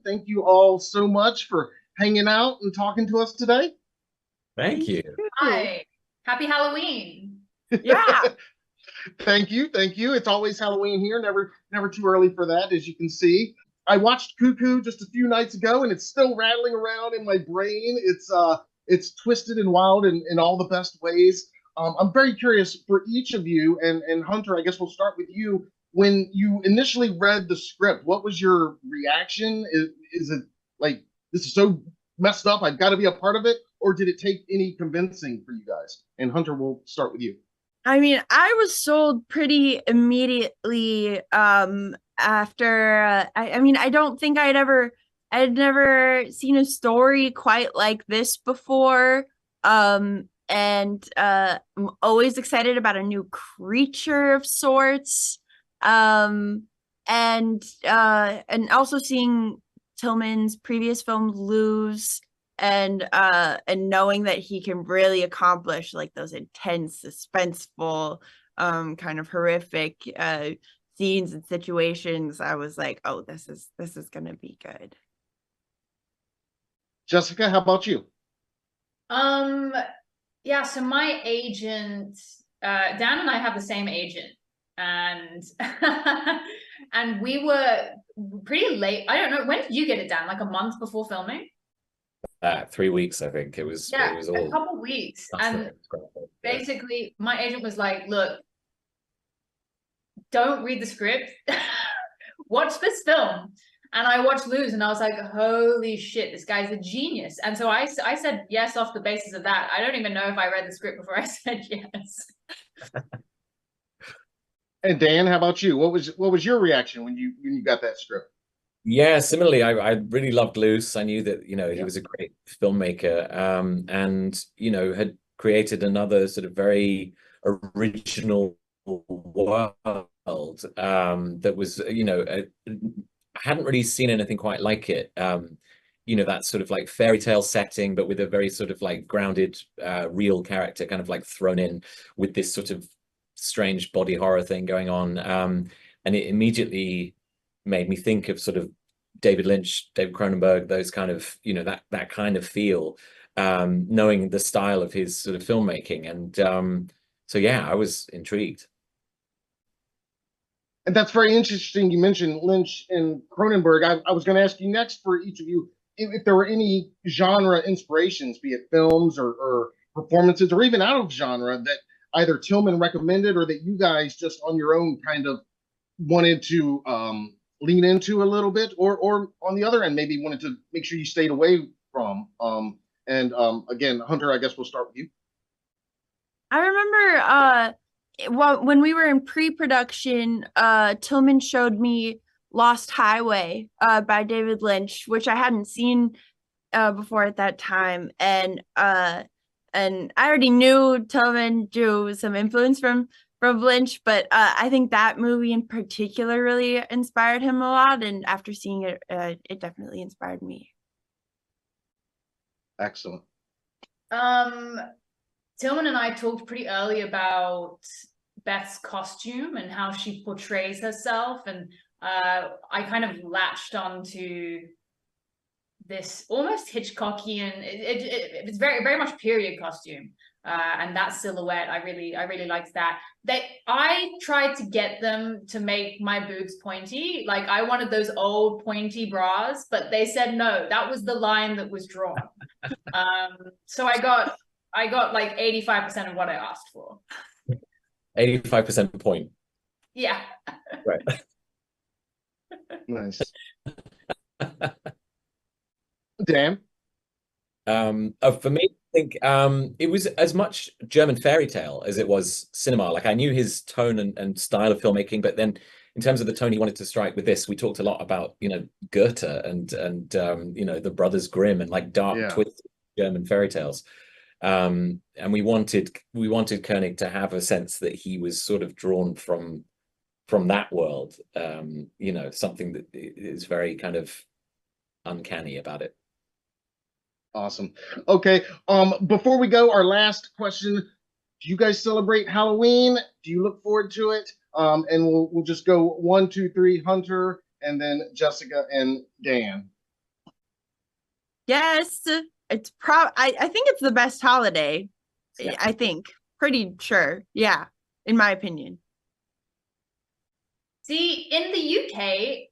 Thank you all so much for hanging out and talking to us today. Thank Thank you. you. Hi. Happy Halloween. Yeah. Thank you. It's always Halloween here. Never too early for that, as you can see. I watched Cuckoo just a few nights ago, and it's still rattling around in my brain. It's twisted and wild in all the best ways. I'm very curious for each of you, and Hunter, I guess we'll start with you. When you initially read the script, what was your reaction? Is it like this is so messed up? I've got to be a part of it, or did it take any convincing for you guys? And Hunter, we'll start with you. I mean, I was sold pretty immediately after I mean, I don't think I'd never seen a story quite like this before. And I'm always excited about a new creature of sorts. Um and also seeing Tillman's previous film Lose and knowing that he can really accomplish like those intense suspenseful kind of horrific scenes and situations, I was like, oh, this is gonna be good. Jessica, how about you? Um, yeah, so my agent, Dan and I have the same agent, and and we were pretty late. I don't know, when did you get it, Dan? Like a month before filming? 3 weeks, I think it was. Yeah, It was a all. couple weeks. And Yeah. basically my agent was like, look, don't read the script. Watch this film. And I watched Lose and I was like, holy shit, this guy's a genius. And so I said yes off the basis of that. I don't even know if I read the script before I said yes. And Dan, how about you? What was your reaction when you got that script? Yeah, similarly, I really loved Luce. I knew that, he Yeah. was a great filmmaker, and, had created another sort of very original world, that was, I hadn't really seen anything quite like it. That sort of like fairy tale setting, but with a very sort of like grounded, real character kind of like thrown in with this sort of strange body horror thing going on. And it immediately made me think of sort of David Lynch, David Cronenberg, those kind of, that kind of feel, knowing the style of his sort of filmmaking. And so, yeah, I was intrigued. And that's very interesting. You mentioned Lynch and Cronenberg. I was going to ask you next for each of you if there were any genre inspirations, be it films or performances, or even out of genre that either Tillman recommended or that you guys just on your own kind of wanted to lean into a little bit, or on the other end, maybe wanted to make sure you stayed away from. And again, Hunter, I guess we'll start with you. I remember well, when we were in pre-production, Tillman showed me Lost Highway by David Lynch, which I hadn't seen before at that time. And I already knew Tillman drew some influence from Lynch, but I think that movie in particular really inspired him a lot. And after seeing it, it definitely inspired me. Excellent. Tillman and I talked pretty early about Beth's costume and how she portrays herself, and I kind of latched onto this almost Hitchcockian. It's very very much period costume, and that silhouette, I really liked that. I tried to get them to make my boobs pointy, like I wanted those old pointy bras, but they said no. That was the line that was drawn. So I got like 85% of what I asked for. 85% point. Yeah. Right. Nice. Dan? For me, I think it was as much German fairy tale as it was cinema. Like I knew his tone and style of filmmaking, but then in terms of the tone he wanted to strike with this, we talked a lot about, Goethe and the Brothers Grimm and like dark twisted German fairy tales. And we wanted Koenig to have a sense that he was sort of drawn from that world, something that is very kind of uncanny about it. Awesome. Okay. Before we go, our last question: do you guys celebrate Halloween? Do you look forward to it? And we'll just go 1, 2, 3, Hunter, and then Jessica and Dan. Yes, it's I think it's the best holiday. Yeah. I think. Pretty sure. Yeah, in my opinion. See, in the UK,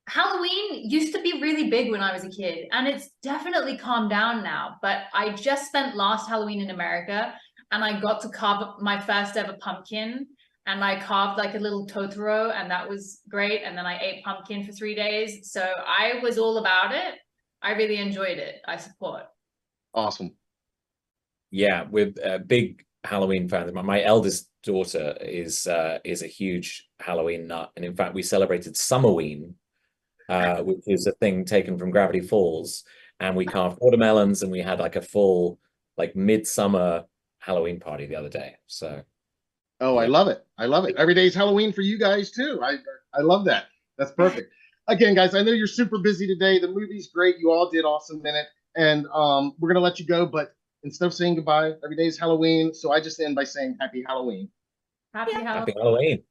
Halloween used to be really big when I was a kid, and it's definitely calmed down now. But I just spent last Halloween in America, and I got to carve my first ever pumpkin, and I carved like a little Totoro, and that was great. And then I ate pumpkin for 3 days. So I was all about it. I really enjoyed it. I support. Awesome. Yeah, we're big Halloween fans. My eldest daughter is a huge Halloween nut, and in fact, we celebrated Summerween, which is a thing taken from Gravity Falls, and we carved watermelons, and we had like a full like midsummer Halloween party the other day. So, Oh, I yeah. love it. I love it. Every day's Halloween for you guys too. I love that. That's perfect. Again, guys, I know you're super busy today. The movie's great. You all did awesome in it. And we're gonna let you go, but instead of saying goodbye, every day's Halloween. So I just end by saying happy Halloween. Happy Yeah. Halloween. Happy Halloween.